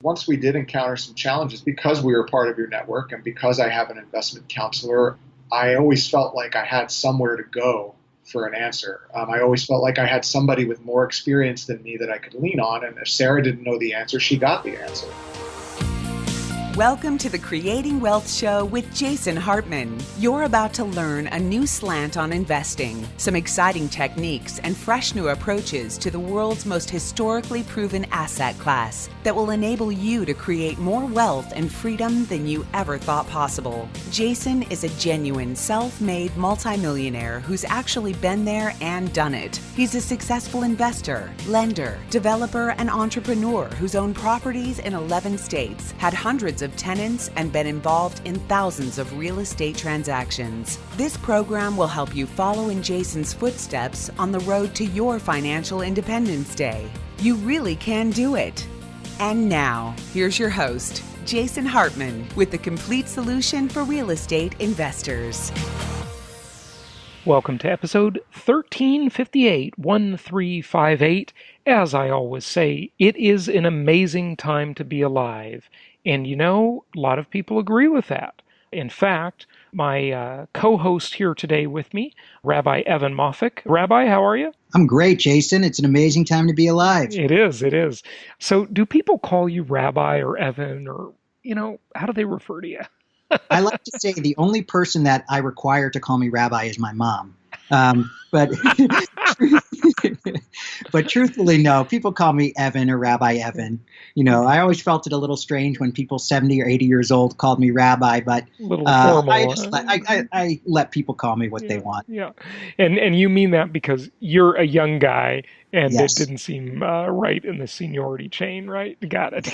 Once we did encounter some challenges, because we were part of your network and because I have an investment counselor, I always felt like I had somewhere to go for an answer. I always felt like I had somebody with more experience than me that I could lean on. And if Sarah didn't know the answer, she got the answer. Welcome to the Creating Wealth Show with Jason Hartman. You're about to learn a new slant on investing, some exciting techniques, and fresh new approaches to the world's most historically proven asset class that will enable you to create more wealth and freedom than you ever thought possible. Jason is a genuine self-made multimillionaire who's actually been there and done it. He's a successful investor, lender, developer, and entrepreneur who's owned properties in 11 states, had hundreds of tenants, and been involved in thousands of real estate transactions. This program will help you follow in Jason's footsteps on the road to your financial independence day. You really can do it. And now, here's your host, Jason Hartman, with the complete solution for real estate investors. Welcome to episode 1358. As I always say, it is an amazing time to be alive. And you know, a lot of people agree with that. In fact, my co-host here today with me, Rabbi Evan Moffic. Rabbi, how are you? I'm great, Jason. It's an amazing time to be alive. It is. So do people call you Rabbi or Evan or, how do they refer to you? I like to say the only person that I require to call me Rabbi is my mom. But truthfully, no, people call me Evan or Rabbi Evan. I always felt it a little strange when people 70 or 80 years old called me Rabbi, but I let people call me what they want. Yeah. And you mean that because you're a young guy and Yes. It didn't seem right in the seniority chain, right? Got it.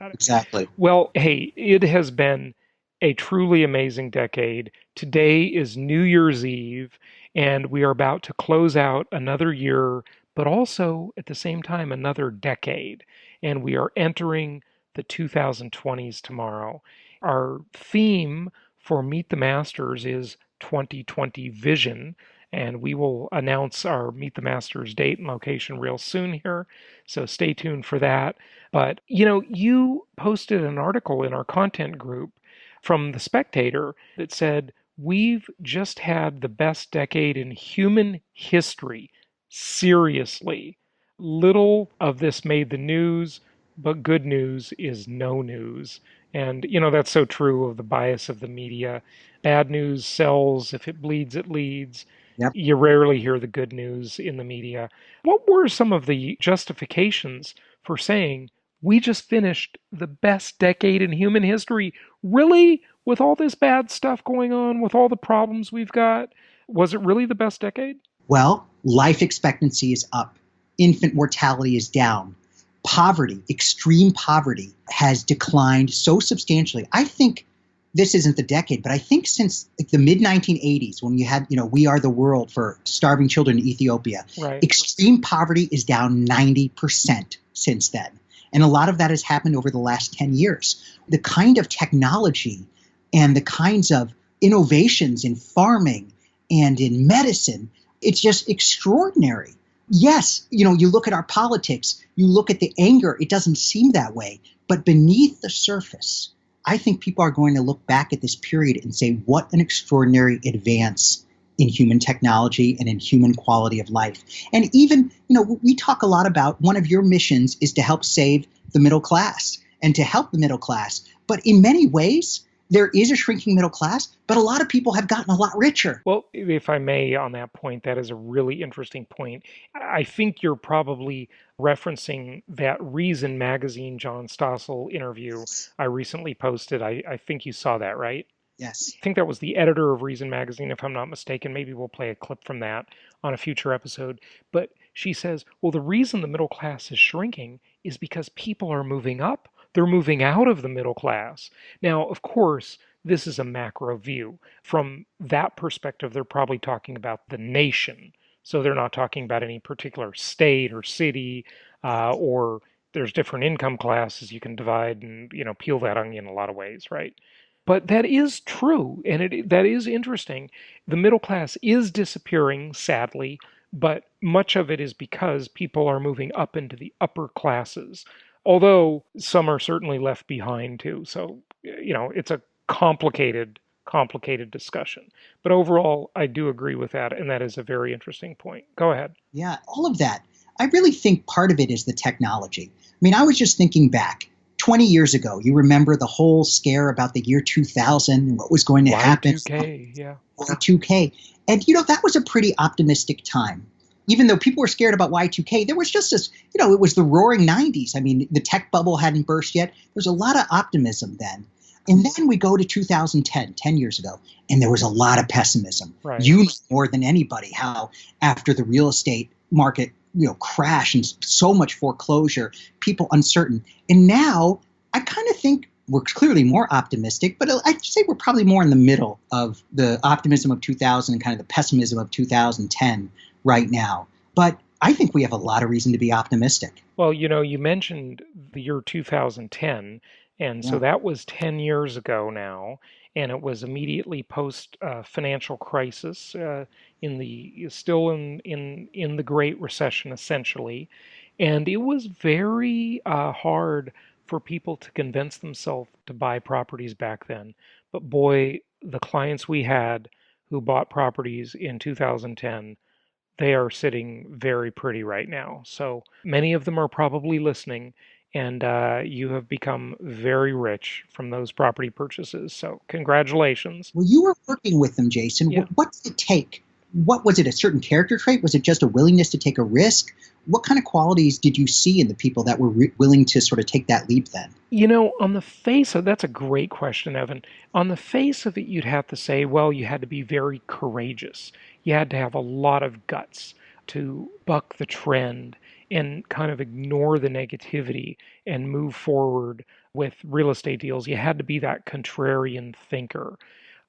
Exactly. Well, hey, it has been a truly amazing decade. Today is New Year's Eve, and we are about to close out another year, but also at the same time another decade. And we are entering the 2020s tomorrow. Our theme for Meet the Masters is 2020 Vision, and we will announce our Meet the Masters date and location real soon here, so stay tuned for that. But, you posted an article in our content group from The Spectator that said, "We've just had the best decade in human history. Seriously. Little of this made the news, but good news is no news." And, that's so true of the bias of the media. Bad news sells. If it bleeds, it leads. Yep. You rarely hear the good news in the media. What were some of the justifications for saying, we just finished the best decade in human history? Really? With all this bad stuff going on, with all the problems we've got, was it really the best decade? Well, life expectancy is up. Infant mortality is down. Poverty, extreme poverty, has declined so substantially. I think this isn't the decade, but I think since the mid-1980s, when you had, We Are the World for starving children in Ethiopia, Right. Extreme poverty is down 90% since then. And a lot of that has happened over the last 10 years. The kind of technology and the kinds of innovations in farming and in medicine, it's just extraordinary. Yes, you look at our politics, you look at the anger, it doesn't seem that way. But beneath the surface, I think people are going to look back at this period and say, what an extraordinary advance in human technology and in human quality of life. And even, we talk a lot about one of your missions is to help save the middle class and to help the middle class. But in many ways, there is a shrinking middle class, but a lot of people have gotten a lot richer. Well, if I may, on that point, that is a really interesting point. I think you're probably referencing that Reason Magazine John Stossel interview I recently posted. I think you saw that, right? Yes. I think that was the editor of Reason Magazine, if I'm not mistaken. Maybe we'll play a clip from that on a future episode. But she says, well, the reason the middle class is shrinking is because people are moving up. They're moving out of the middle class. Now, of course, this is a macro view. From that perspective, they're probably talking about the nation. So they're not talking about any particular state or city, or there's different income classes you can divide and, peel that onion in a lot of ways, right? But that is true, and that is interesting. The middle class is disappearing, sadly, but much of it is because people are moving up into the upper classes. Although some are certainly left behind too. So, it's a complicated discussion. But overall, I do agree with that, and that is a very interesting point. Go ahead. Yeah, all of that. I really think part of it is the technology. I mean, I was just thinking back 20 years ago. You remember the whole scare about the year 2000 and what was going to happen? Y2K, yeah. Y2K. And, that was a pretty optimistic time. Even though people were scared about Y2K, there was just this, it was the roaring 90s. I mean, the tech bubble hadn't burst yet. There was a lot of optimism then. And then we go to 2010, 10 years ago, and there was a lot of pessimism. Right. You know more than anybody how after the real estate market, crash and so much foreclosure, people uncertain. And now I kind of think we're clearly more optimistic, but I'd say we're probably more in the middle of the optimism of 2000 and kind of the pessimism of 2010 right now. But I think we have a lot of reason to be optimistic. Well, you mentioned the year 2010. And so that was 10 years ago now, and it was immediately post financial crisis, still in the Great Recession essentially, and it was very hard for people to convince themselves to buy properties back then. But boy, the clients we had who bought properties in 2010, they are sitting very pretty right now. So many of them are probably listening, and you have become very rich from those property purchases. So congratulations. Well, you were working with them, Jason. Yeah. What did it take? What was it, a certain character trait? Was it just a willingness to take a risk? What kind of qualities did you see in the people that were willing to sort of take that leap then? On the face of that's a great question, Evan. On the face of it, you'd have to say, well, you had to be very courageous. You had to have a lot of guts to buck the trend and kind of ignore the negativity and move forward with real estate deals. You had to be that contrarian thinker.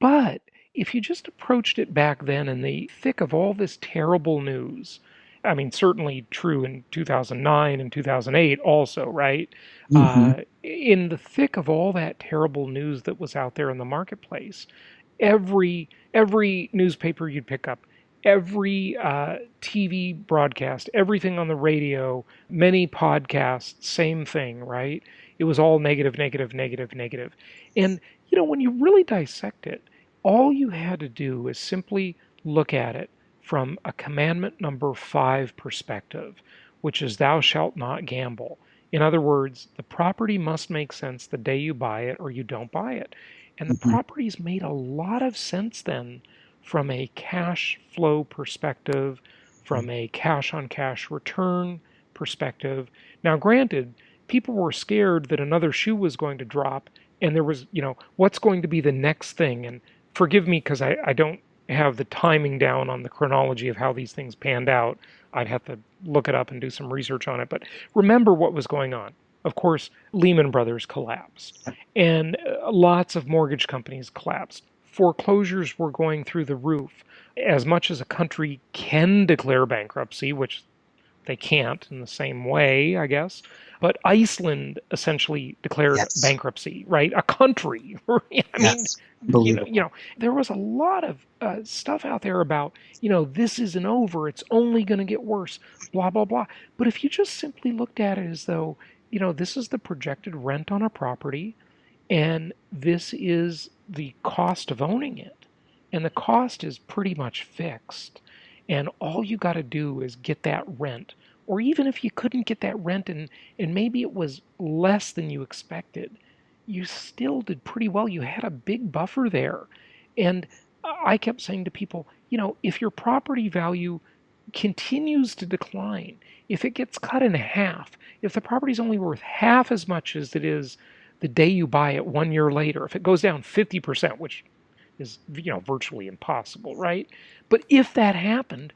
But if you just approached it back then in the thick of all this terrible news, I mean, certainly true in 2009 and 2008 also, right? Mm-hmm. In the thick of all that terrible news that was out there in the marketplace, every newspaper you'd pick up, every TV broadcast, everything on the radio, many podcasts, same thing, right? It was all negative, negative, negative, negative. And, when you really dissect it, all you had to do is simply look at it from a commandment number 5 perspective, which is thou shalt not gamble. In other words, the property must make sense the day you buy it or you don't buy it. And the properties made a lot of sense then from a cash flow perspective, from a cash on cash return perspective. Now, granted, people were scared that another shoe was going to drop and there was, what's going to be the next thing? And forgive me because I don't have the timing down on the chronology of how these things panned out. I'd have to look it up and do some research on it. But remember what was going on. Of course, Lehman Brothers collapsed, and lots of mortgage companies collapsed. Foreclosures were going through the roof. As much as a country can declare bankruptcy, which they can't in the same way, I guess, but Iceland essentially declared bankruptcy, right? A country. There was a lot of stuff out there about, this isn't over, it's only going to get worse, blah, blah, blah. But if you just simply looked at it as though, this is the projected rent on a property, and this is the cost of owning it, and the cost is pretty much fixed, and all you got to do is get that rent. Or even if you couldn't get that rent and maybe it was less than you expected, you still did pretty well. You had a big buffer there. And I kept saying to people, if your property value continues to decline, if it gets cut in half, if the property's only worth half as much as it is the day you buy it 1 year later, if it goes down 50%, which is, virtually impossible, right? But if that happened,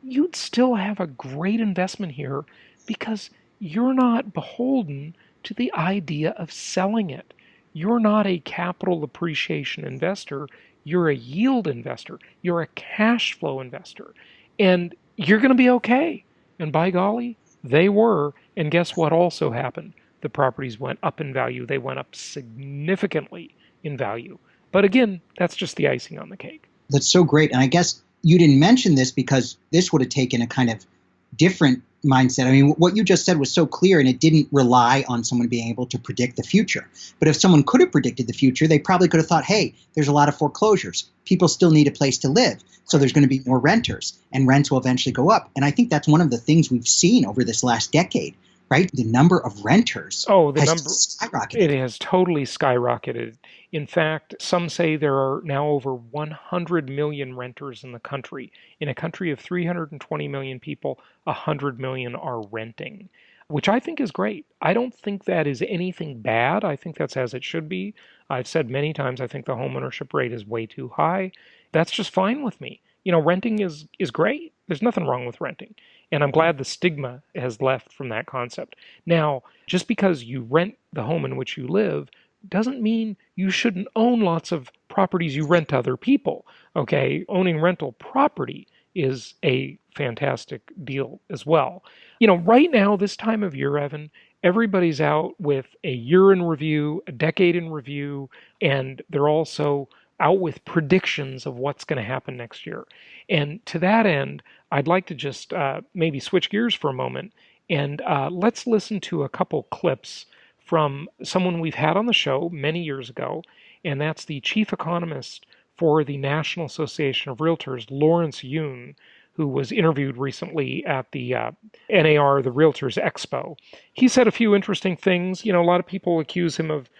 you'd still have a great investment here because you're not beholden to the idea of selling it. You're not a capital appreciation investor. You're a yield investor. You're a cash flow investor. And you're going to be okay. And by golly, they were. And guess what also happened? The properties went up in value. They went up significantly in value. But again, that's just the icing on the cake. That's so great. And I guess you didn't mention this because this would have taken a kind of different mindset. I mean, what you just said was so clear, and it didn't rely on someone being able to predict the future. But if someone could have predicted the future, they probably could have thought, hey, there's a lot of foreclosures. People still need a place to live. So there's going to be more renters, and rents will eventually go up. And I think that's one of the things we've seen over this last decade, right? The number of renters has skyrocketed. It has totally skyrocketed. In fact, some say there are now over 100 million renters in the country. In a country of 320 million people, 100 million are renting, which I think is great. I don't think that is anything bad. I think that's as it should be. I've said many times I think the homeownership rate is way too high. That's just fine with me. Renting is great. There's nothing wrong with renting. And I'm glad the stigma has left from that concept. Now, just because you rent the home in which you live doesn't mean you shouldn't own lots of properties you rent to other people. Okay, owning rental property is a fantastic deal as well. Right now, this time of year, Evan, everybody's out with a year in review, a decade in review, and they're also out with predictions of what's going to happen next year. And to that end, I'd like to just maybe switch gears for a moment and let's listen to a couple clips from someone we've had on the show many years ago, and that's the chief economist for the National Association of Realtors, Lawrence Yun, who was interviewed recently at the NAR, the Realtors Expo. He said a few interesting things. A lot of people accuse him of,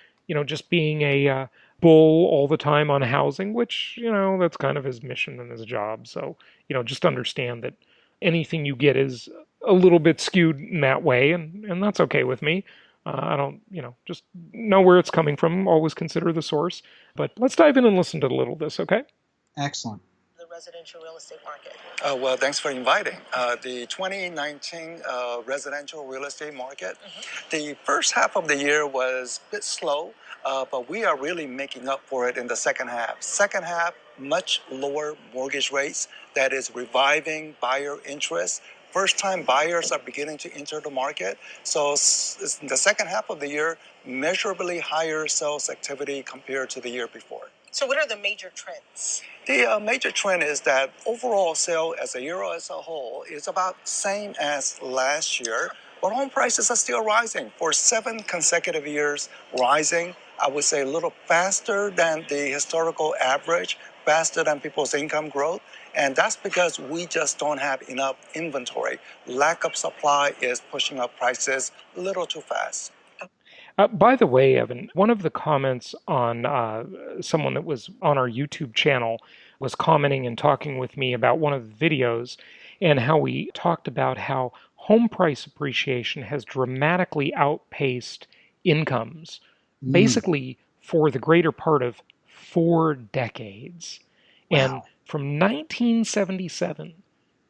just being a bull all the time on housing, which, that's kind of his mission and his job. So, just understand that anything you get is a little bit skewed in that way, and that's okay with me. I don't, just know where it's coming from, always consider the source. But let's dive in and listen to a little of this, okay? Excellent. The residential real estate market. Well, thanks for inviting. The 2019 residential real estate market, the first half of the year was a bit slow, but we are really making up for it in the second half. Second half, much lower mortgage rates, that is reviving buyer interest. First-time buyers are beginning to enter the market. So in the second half of the year, measurably higher sales activity compared to the year before. So what are the major trends? The major trend is that overall sale as a year as a whole is about same as last year, but home prices are still rising for 7 consecutive years rising. I would say a little faster than the historical average, faster than people's income growth. And that's because we just don't have enough inventory. Lack of supply is pushing up prices a little too fast. By the way, Evan, one of the comments on someone that was on our YouTube channel was commenting and talking with me about one of the videos and how we talked about how home price appreciation has dramatically outpaced incomes, basically for the greater part of 4 decades. Wow. And from 1977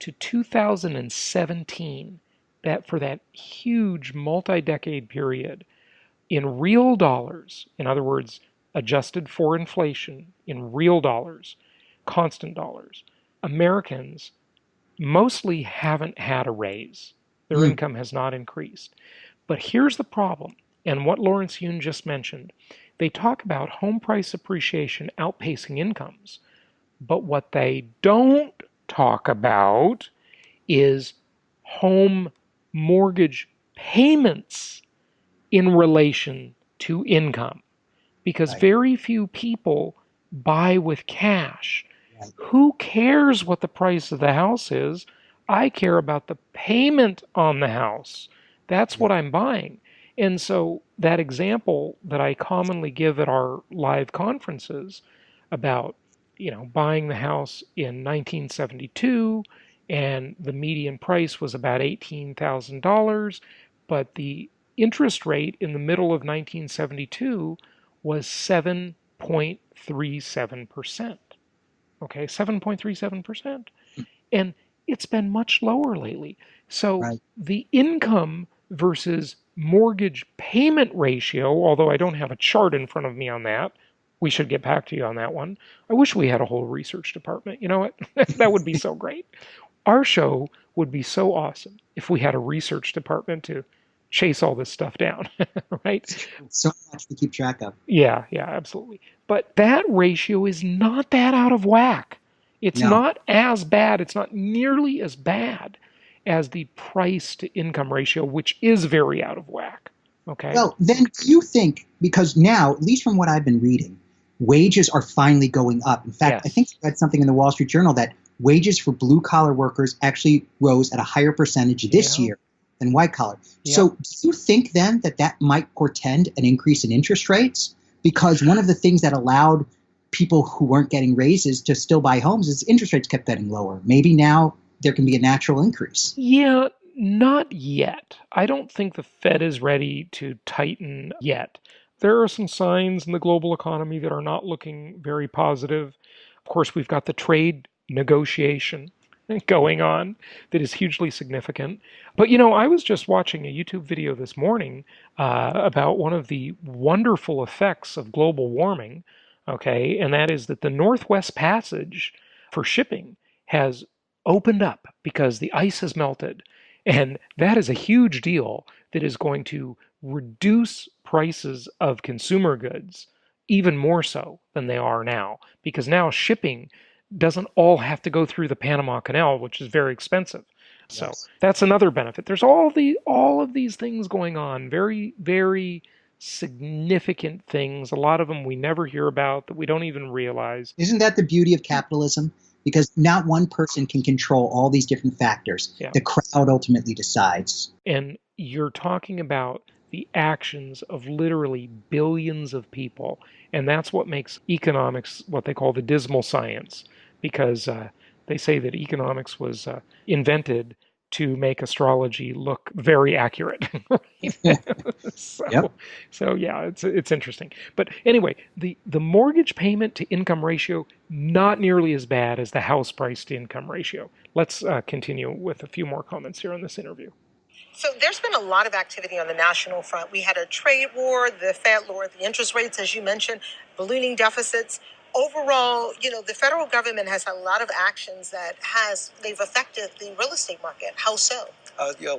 to 2017, for that huge multi-decade period, in real dollars, in other words, adjusted for inflation, in real dollars, constant dollars, Americans mostly haven't had a raise. Their income has not increased. But here's the problem, and what Lawrence Yun just mentioned. They talk about home price appreciation outpacing incomes, but what they don't talk about is home mortgage payments in relation to income, because very few people buy with cash. Right. Who cares what the price of the house is? I care about the payment on the house. That's what I'm buying. And so that example that I commonly give at our live conferences about, buying the house in 1972 and the median price was about $18,000, but the interest rate in the middle of 1972 was 7.37%. Okay, 7.37%. And it's been much lower lately. So the income versus mortgage payment ratio, although I don't have a chart in front of me on that, we should get back to you on that one. I wish we had a whole research department. You know what? That would be so great. Our show would be so awesome if we had a research department to chase all this stuff down, right? So much to keep track of. Yeah, absolutely. But that ratio is not that out of whack. It's not as bad. It's not nearly as bad as the price to income ratio, which is very out of whack. Okay. Well, then do you think, because now, at least from what I've been reading, wages are finally going up. In fact, I think I read something in the Wall Street Journal that wages for blue collar workers actually rose at a higher percentage this year than white collar. So do you think then that that might portend an increase in interest rates? Because one of the things that allowed people who weren't getting raises to still buy homes is interest rates kept getting lower. Maybe now there can be a natural increase. Yeah, not yet. I don't think the Fed is ready to tighten yet. There are some signs in the global economy that are not looking very positive. Of course, we've got the trade negotiation going on that is hugely significant. But I was just watching a YouTube video this morning about one of the wonderful effects of global warming, okay, and that is that the Northwest Passage for shipping has opened up because the ice has melted. And that is a huge deal that is going to reduce prices of consumer goods even more so than they are now, because now shipping doesn't all have to go through the Panama Canal, which is very expensive. So that's another benefit. There's all of these things going on, very, very significant things. A lot of them we never hear about, that we don't even realize. Isn't that the beauty of capitalism? Because not one person can control all these different factors. The crowd ultimately decides. And you're talking about the actions of literally billions of people. And that's what makes economics what they call the dismal science, because they say that economics was invented to make astrology look very accurate. So yeah, it's interesting. But anyway, the mortgage payment to income ratio, not nearly as bad as the house price to income ratio. Let's continue with a few more comments here on this interview. So there's been a lot of activity on the national front. We had a trade war, the Fed lowered the interest rates, as you mentioned, ballooning deficits. Overall, the federal government has had a lot of actions that they've affected the real estate market. How so?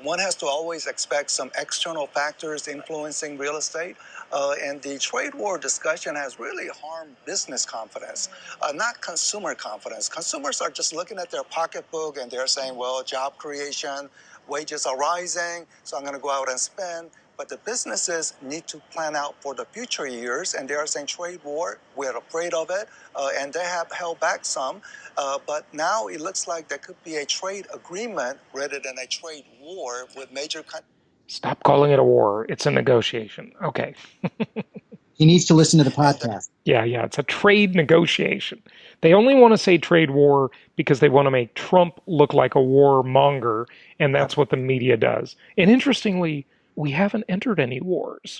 One has to always expect some external factors influencing real estate. And the trade war discussion has really harmed business confidence, not consumer confidence. Consumers are just looking at their pocketbook and they're saying, well, job creation, wages are rising, so I'm going to go out and spend. But the businesses need to plan out for the future years, and they are saying trade war, we're afraid of it, and they have held back some. But now it looks like there could be a trade agreement rather than a trade war with major countries. Stop calling it a war. It's a negotiation. Okay. He needs to listen to the podcast. Yeah, it's a trade negotiation. They only want to say trade war because they want to make Trump look like a warmonger, and that's what the media does. And interestingly, we haven't entered any wars,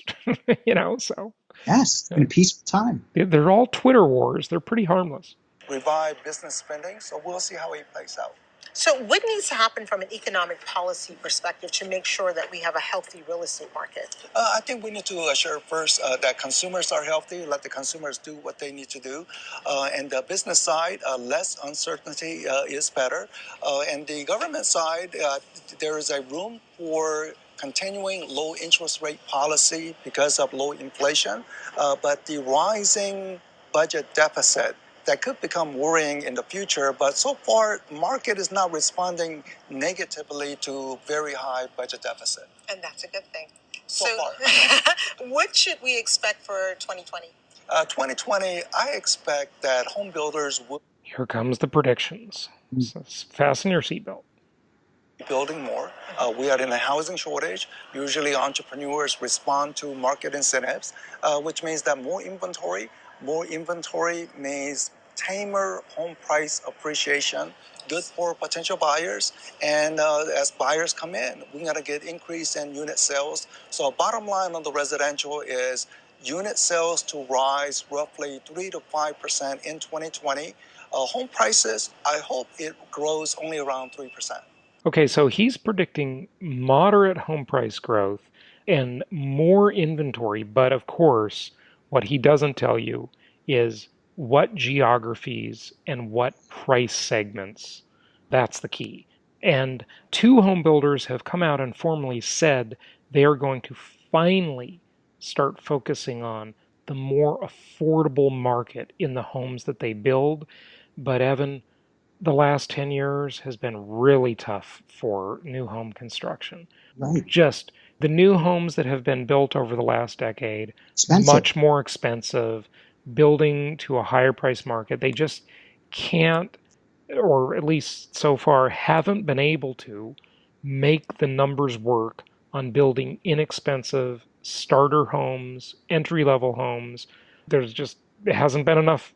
so. Yes, in a peaceful time. They're all Twitter wars. They're pretty harmless. Revive business spending, so we'll see how it plays out. So what needs to happen from an economic policy perspective to make sure that we have a healthy real estate market? I think we need to assure first that consumers are healthy, let the consumers do what they need to do. And the business side, less uncertainty is better. And the government side, there is a room for continuing low interest rate policy because of low inflation. But the rising budget deficit, that could become worrying in the future, but so far, the market is not responding negatively to very high budget deficit. And that's a good thing. So far. What should we expect for 2020? 2020, I expect that home builders will... Here comes the predictions. So fasten your seatbelt. Building more. We are in a housing shortage. Usually entrepreneurs respond to market incentives, which means that more inventory means tamer home price appreciation, good for potential buyers. And as buyers come in, we're going to get increase in unit sales. So bottom line on the residential is unit sales to rise roughly 3 to 5% in 2020. Home prices, I hope it grows only around 3%. Okay, so he's predicting moderate home price growth and more inventory, but of course, what he doesn't tell you is what geographies and what price segments. That's the key. And two home builders have come out and formally said they are going to finally start focusing on the more affordable market in the homes that they build. But Evan, the last 10 years has been really tough for new home construction. Right. Just the new homes that have been built over the last decade, Expensive. much more expensive, building to a higher price market. They just can't, or at least so far haven't been able to, make the numbers work on building inexpensive starter homes, entry level homes. There's just there hasn't been enough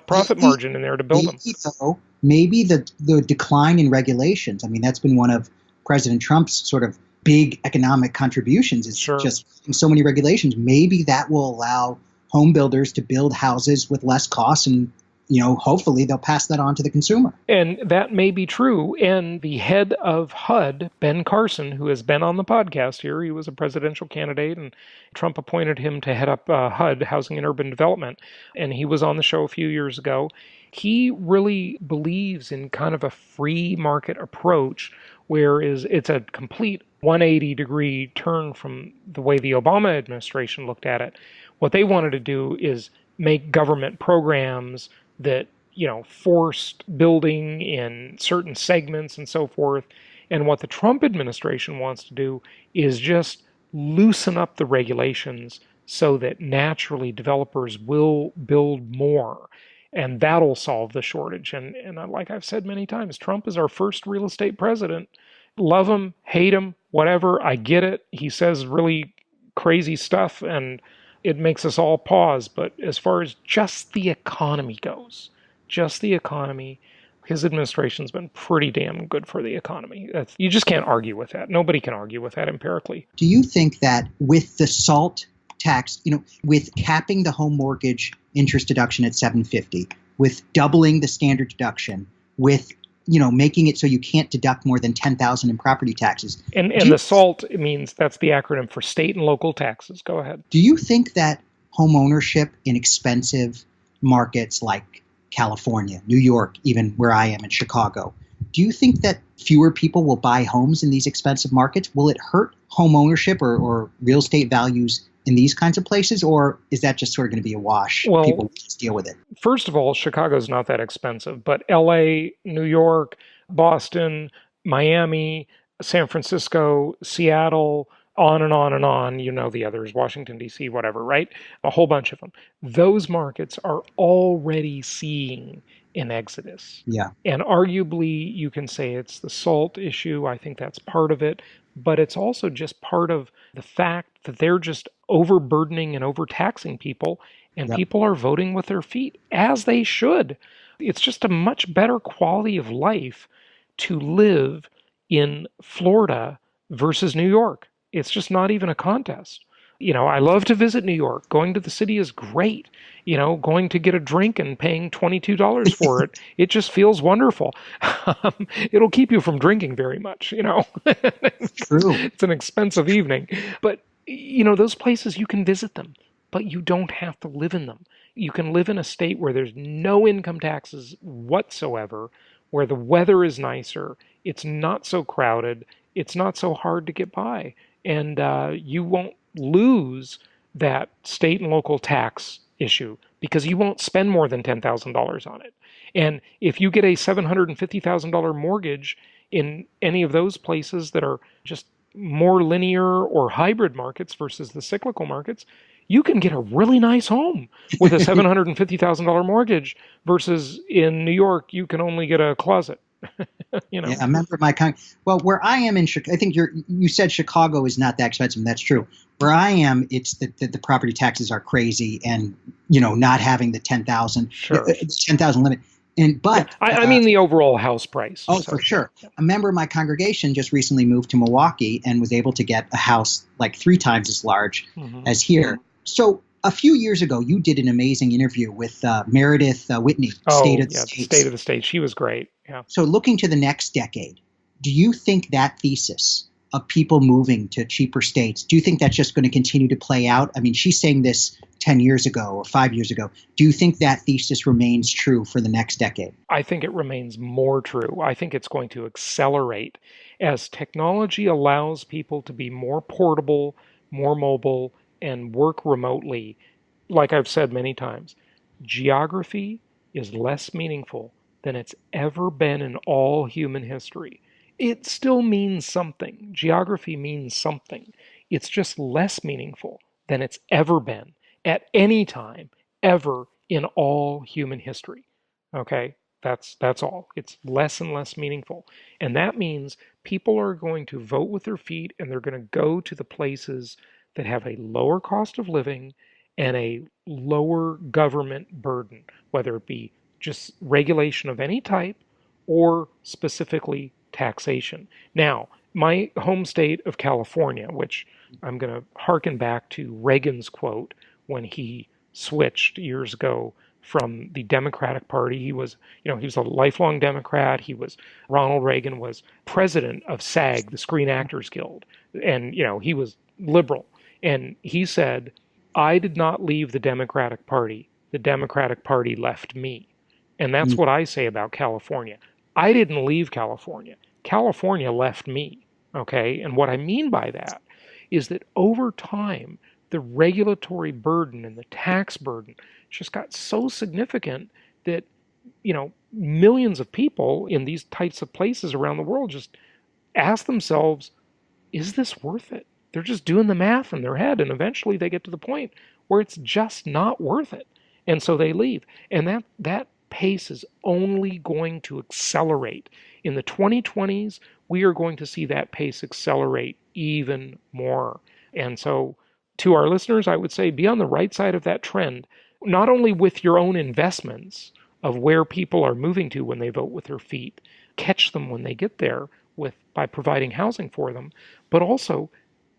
profit Maybe, margin in there to build them. maybe the decline in regulations. I mean, that's been one of President Trump's sort of big economic contributions. Is Sure. just so many regulations. Maybe that will allow home builders to build houses with less costs, and hopefully they'll pass that on to the consumer. And that may be true. And the head of HUD, Ben Carson, who has been on the podcast here, he was a presidential candidate, and Trump appointed him to head up HUD, Housing and Urban Development. And he was on the show a few years ago. He really believes in kind of a free market approach, where it's a complete 180-degree turn from the way the Obama administration looked at it. What they wanted to do is make government programs that forced building in certain segments and so forth. And what the Trump administration wants to do is just loosen up the regulations so that naturally developers will build more. And that'll solve the shortage. And like I've said many times, Trump is our first real estate president. Love him, hate him, whatever. I get it. He says really crazy stuff, and it makes us all pause. But as far as just the economy goes, his administration's been pretty damn good for the economy. You just can't argue with that. Nobody can argue with that empirically. Do you think that with the SALT tax, with capping the home mortgage interest deduction at $750, with doubling the standard deduction, with making it so you can't deduct more than $10,000 in property taxes. And the SALT means that's the acronym for state and local taxes. Go ahead. Do you think that home ownership in expensive markets like California, New York, even where I am in Chicago, do you think that fewer people will buy homes in these expensive markets? Will it hurt home ownership or real estate values in these kinds of places, or is that just sort of going to be a wash? Well, people just deal with it. First of all, Chicago's not that expensive, but LA, New York, Boston, Miami, San Francisco, Seattle, on and on and on, the others, Washington, D.C., whatever, right? A whole bunch of them. Those markets are already seeing an exodus. Yeah. And arguably, you can say it's the SALT issue. I think that's part of it. But it's also just part of the fact that they're just overburdening and overtaxing people, and Yep. people are voting with their feet, as they should. It's just a much better quality of life to live in Florida versus New York. It's just not even a contest. I love to visit New York. Going to the city is great. Going to get a drink and paying $22 for it, it just feels wonderful. It'll keep you from drinking very much, True. It's an expensive evening. But, those places, you can visit them, but you don't have to live in them. You can live in a state where there's no income taxes whatsoever, where the weather is nicer, it's not so crowded, it's not so hard to get by, and you won't lose that state and local tax issue because you won't spend more than $10,000 on it. And if you get a $750,000 mortgage in any of those places that are just more linear or hybrid markets versus the cyclical markets, you can get a really nice home with a $750,000 mortgage versus in New York, you can only get a closet. Yeah, a member of my well, where I am in Chicago, I think you said Chicago is not that expensive, and that's true. Where I am, it's that the property taxes are crazy, and not having the 10,000, Sure. the 10,000 limit. But I mean the overall house price. Oh, for sure. A member of my congregation just recently moved to Milwaukee and was able to get a house like 3 times as large as here. So a few years ago, you did an amazing interview with Meredith Whitney, State of the States. State of the State. She was great. Yeah. So looking to the next decade, do you think that thesis of people moving to cheaper states, do you think that's just going to continue to play out? I mean, she's saying this 10 years ago or 5 years ago. Do you think that thesis remains true for the next decade? I think it remains more true. I think it's going to accelerate as technology allows people to be more portable, more mobile, and work remotely. Like I've said many times, geography is less meaningful than it's ever been in all human history. It still means something. Geography means something. It's just less meaningful than it's ever been at any time, ever in all human history. Okay? That's all. It's less and less meaningful. And that means people are going to vote with their feet and they're going to go to the places that have a lower cost of living and a lower government burden, whether it be just regulation of any type or specifically taxation. Now, my home state of California, which I'm going to harken back to Reagan's quote when he switched years ago from the Democratic Party. He was a lifelong Democrat. Ronald Reagan was president of SAG, the Screen Actors Guild, and he was liberal. And he said, "I did not leave the Democratic Party. The Democratic Party left me." And that's what I say about California. I didn't leave California. California left me. Okay? And what I mean by that is that over time, the regulatory burden and the tax burden just got so significant that, millions of people in these types of places around the world just ask themselves, is this worth it? They're just doing the math in their head, and eventually they get to the point where it's just not worth it. And so they leave. And that pace is only going to accelerate. In the 2020s, we are going to see that pace accelerate even more. And so to our listeners, I would say be on the right side of that trend, not only with your own investments of where people are moving to when they vote with their feet, catch them when they get there by providing housing for them, but also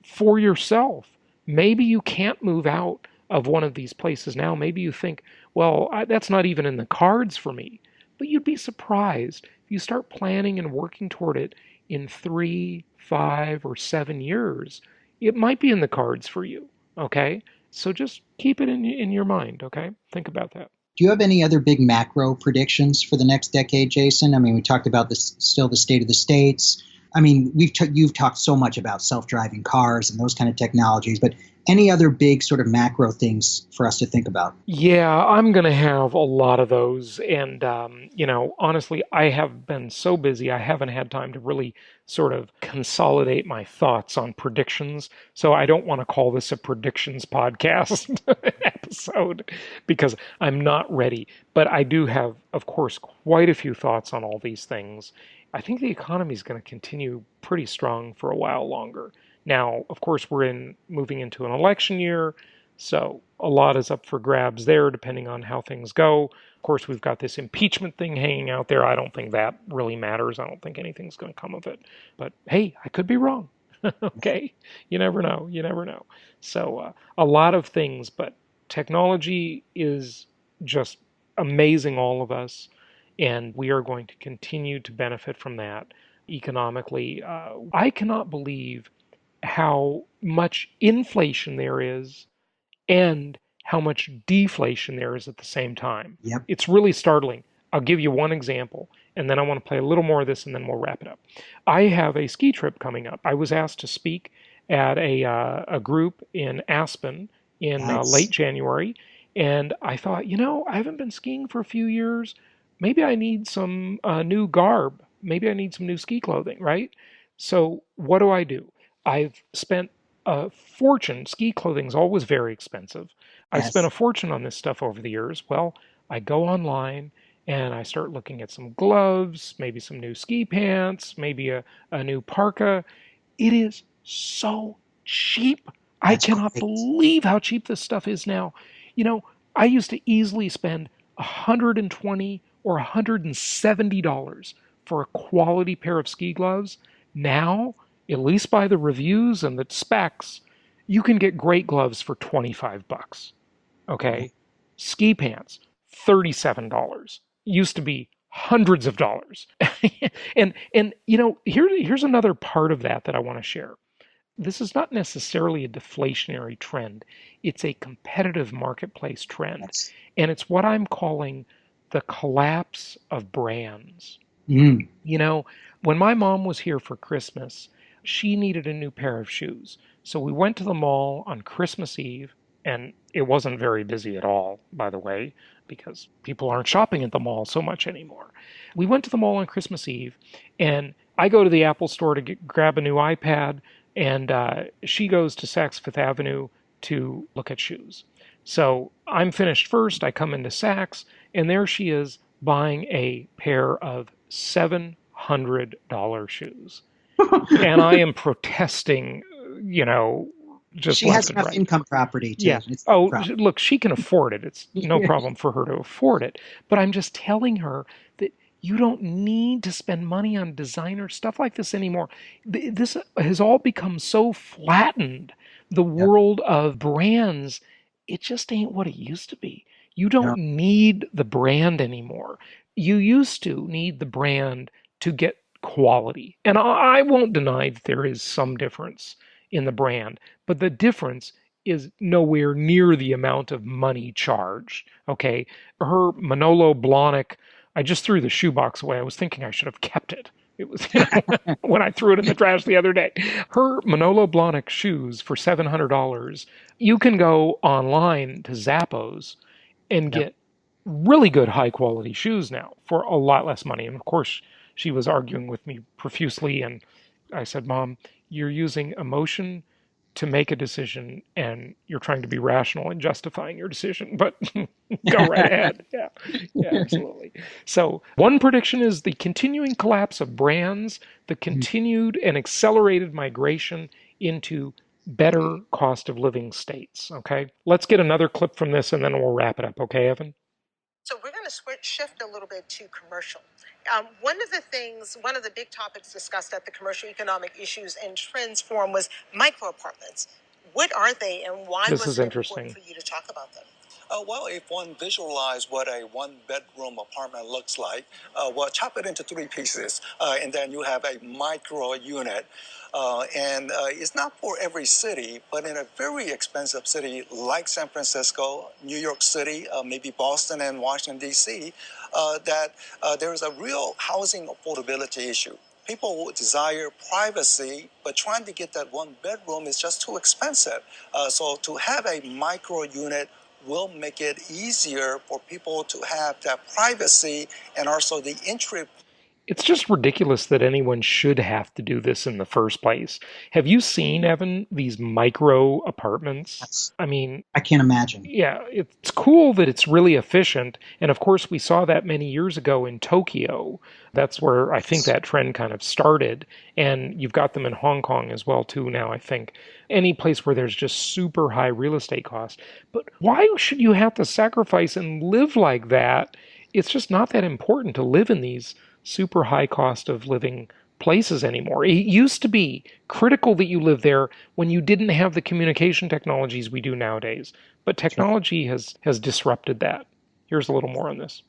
for yourself. Maybe you can't move out of one of these places now. Maybe you think, well, that's not even in the cards for me. But you'd be surprised if you start planning and working toward it in 3, 5, or 7 years. It might be in the cards for you, okay? So just keep it in your mind, okay? Think about that. Do you have any other big macro predictions for the next decade, Jason? I mean, we talked about still the state of the states. I mean, you've talked so much about self-driving cars and those kind of technologies, but any other big sort of macro things for us to think about? Yeah, I'm going to have a lot of those. And, honestly, I have been so busy, I haven't had time to really sort of consolidate my thoughts on predictions. So I don't want to call this a predictions podcast episode because I'm not ready. But I do have, of course, quite a few thoughts on all these things. I think the economy is going to continue pretty strong for a while longer. Now, of course, we're moving into an election year, so a lot is up for grabs there, depending on how things go. Of course, we've got this impeachment thing hanging out there. I don't think that really matters. I don't think anything's going to come of it. But hey, I could be wrong. Okay? You never know. You never know. So a lot of things, but technology is just amazing all of us, and we are going to continue to benefit from that economically. I cannot believe how much inflation there is and how much deflation there is at the same time. Yep. It's really startling. I'll give you one example, and then I want to play a little more of this, and then we'll wrap it up. I have a ski trip coming up. I was asked to speak at a group in Aspen in late January, and I thought, I haven't been skiing for a few years. Maybe I need some new garb. Maybe I need some new ski clothing, right? So what do? I've spent a fortune. Ski clothing is always very expensive. I spent a fortune on this stuff over the years. Well, I go online and I start looking at some gloves, maybe some new ski pants, maybe a new parka. It is so cheap. I cannot believe how cheap this stuff is now. I used to easily spend $120 or $170 for a quality pair of ski gloves. Now, at least by the reviews and the specs, you can get great gloves for $25. Okay? Ski pants, $37. Used to be hundreds of dollars. and here's another part of that I want to share. This is not necessarily a deflationary trend. It's a competitive marketplace trend. And it's what I'm calling the collapse of brands. When my mom was here for Christmas, she needed a new pair of shoes. So we went to the mall on Christmas Eve. And it wasn't very busy at all, by the way, because people aren't shopping at the mall so much anymore. We went to the mall on Christmas Eve, and I go to the Apple store to grab a new iPad, and she goes to Saks Fifth Avenue to look at shoes. So I'm finished first. I come into Saks, and there she is buying a pair of $700 shoes. And I am protesting, just she left has and enough right. income property to. Yeah. Oh, look, she can afford it. It's no problem for her to afford it. But I'm just telling her that you don't need to spend money on designer stuff like this anymore. This has all become so flattened. The world of brands, it just ain't what it used to be. You don't need the brand anymore. You used to need the brand to get quality. And I won't deny that there is some difference in the brand, but the difference is nowhere near the amount of money charged. Okay. Her Manolo Blahnik, I just threw the shoebox away. I was thinking I should have kept it. It was when I threw it in the trash the other day. Her Manolo Blahnik shoes for $700. You can go online to Zappos and get really good high quality shoes now for a lot less money. And of course, she was arguing with me profusely. And I said, Mom, you're using emotion to make a decision, and you're trying to be rational in justifying your decision, but go right ahead. Yeah, absolutely. So one prediction is the continuing collapse of brands, the continued and accelerated migration into better cost of living states. Okay, let's get another clip from this and then we'll wrap it up. Okay, Evan? So we're going to shift a little bit to commercial. One of the big topics discussed at the Commercial Economic Issues and Trends Forum was micro apartments. What are they, and why was it important for you to talk about them? Well, if one visualize what a one-bedroom apartment looks like, chop it into three pieces, and then you have a micro unit. It's not for every city, but in a very expensive city like San Francisco, New York City, maybe Boston and Washington, D.C., there is a real housing affordability issue. People desire privacy, but trying to get that one bedroom is just too expensive. So to have a micro unit will make it easier for people to have that privacy and also the entry. It's just ridiculous that anyone should have to do this in the first place. Have you seen, Evan, these micro apartments? I mean, I can't imagine. Yeah, it's cool that it's really efficient. And of course, we saw that many years ago in Tokyo. That's where I think that trend kind of started. And you've got them in Hong Kong as well, too, now, I think. Any place where there's just super high real estate costs. But why should you have to sacrifice and live like that? It's just not that important to live in these super high cost of living places anymore. It used to be critical that you live there when you didn't have the communication technologies we do nowadays. But technology has disrupted that. Here's a little more on this.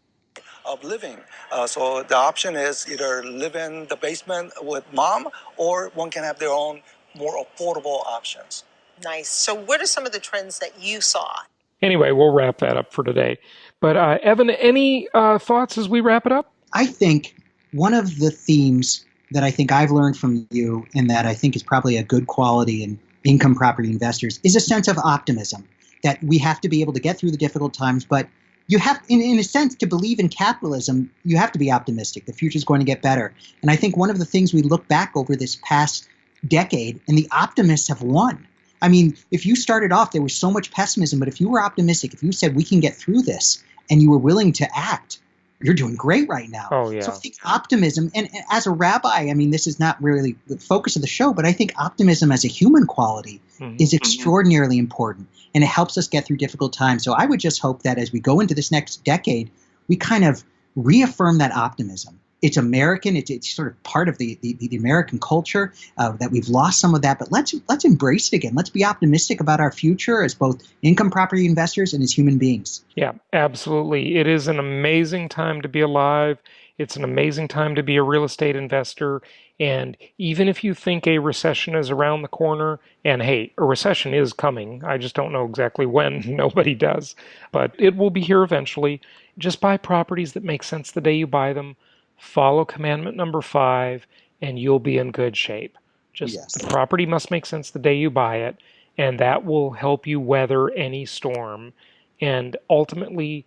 Of living. So the option is either live in the basement with mom, or one can have their own more affordable options. Nice. So what are some of the trends that you saw? Anyway, we'll wrap that up for today. But Evan, any thoughts as we wrap it up? I think one of the themes that I think I've learned from you, and that I think is probably a good quality in income property investors, is a sense of optimism, that we have to be able to get through the difficult times, but you have, in a sense, to believe in capitalism, you have to be optimistic. The future is going to get better. And I think one of the things we look back over this past decade, and the optimists have won. I mean, if you started off, there was so much pessimism, but if you were optimistic, if you said we can get through this, and you were willing to act, you're doing great right now. Oh, yeah. So I think optimism, and as a rabbi, I mean, this is not really the focus of the show, but I think optimism as a human quality is extraordinarily important, and it helps us get through difficult times. So I would just hope that as we go into this next decade, we kind of reaffirm that optimism. It's American. It's sort of part of the American culture, that we've lost some of that. But let's embrace it again. Let's be optimistic about our future as both income property investors and as human beings. Yeah, absolutely. It is an amazing time to be alive. It's an amazing time to be a real estate investor. And even if you think a recession is around the corner, and hey, a recession is coming. I just don't know exactly when. Nobody does. But it will be here eventually. Just buy properties that make sense the day you buy them. Follow commandment number 5, and you'll be in good shape. The property must make sense the day you buy it, and that will help you weather any storm. And ultimately,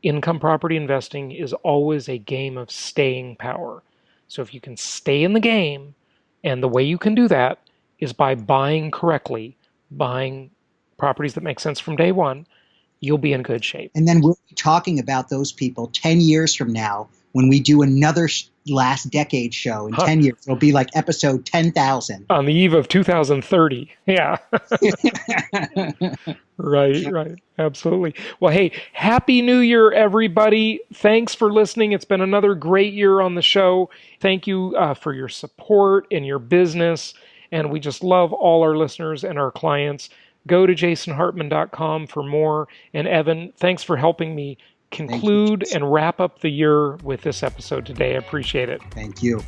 income property investing is always a game of staying power. So if you can stay in the game, and the way you can do that is by buying correctly, buying properties that make sense from day one, you'll be in good shape. And then we'll be talking about those people 10 years from now when we do another last decade show in 10 years. It'll be like episode 10,000. On the eve of 2030. Yeah. Right. Absolutely. Well, hey, Happy New Year, everybody. Thanks for listening. It's been another great year on the show. Thank you for your support and your business. And we just love all our listeners and our clients. Go to jasonhartman.com for more. And Evan, thanks for helping me conclude and wrap up the year with this episode today. I appreciate it. Thank you.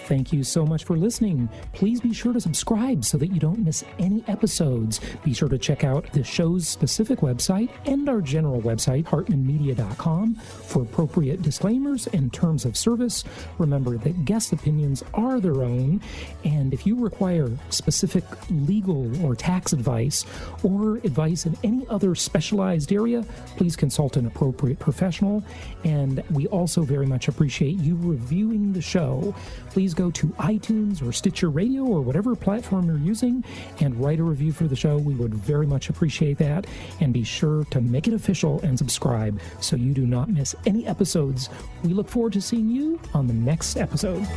Thank you so much for listening. Please be sure to subscribe so that you don't miss any episodes. Be sure to check out the show's specific website and our general website, hartmanmedia.com, for appropriate disclaimers and terms of service. Remember that guest opinions are their own, and if you require specific legal or tax advice or advice in any other specialized area, please consult an appropriate professional. And we also very much appreciate you reviewing the show. Please go to iTunes or Stitcher Radio or whatever platform you're using and write a review for the show. We would very much appreciate that. And be sure to make it official and subscribe so you do not miss any episodes. We look forward to seeing you on the next episode.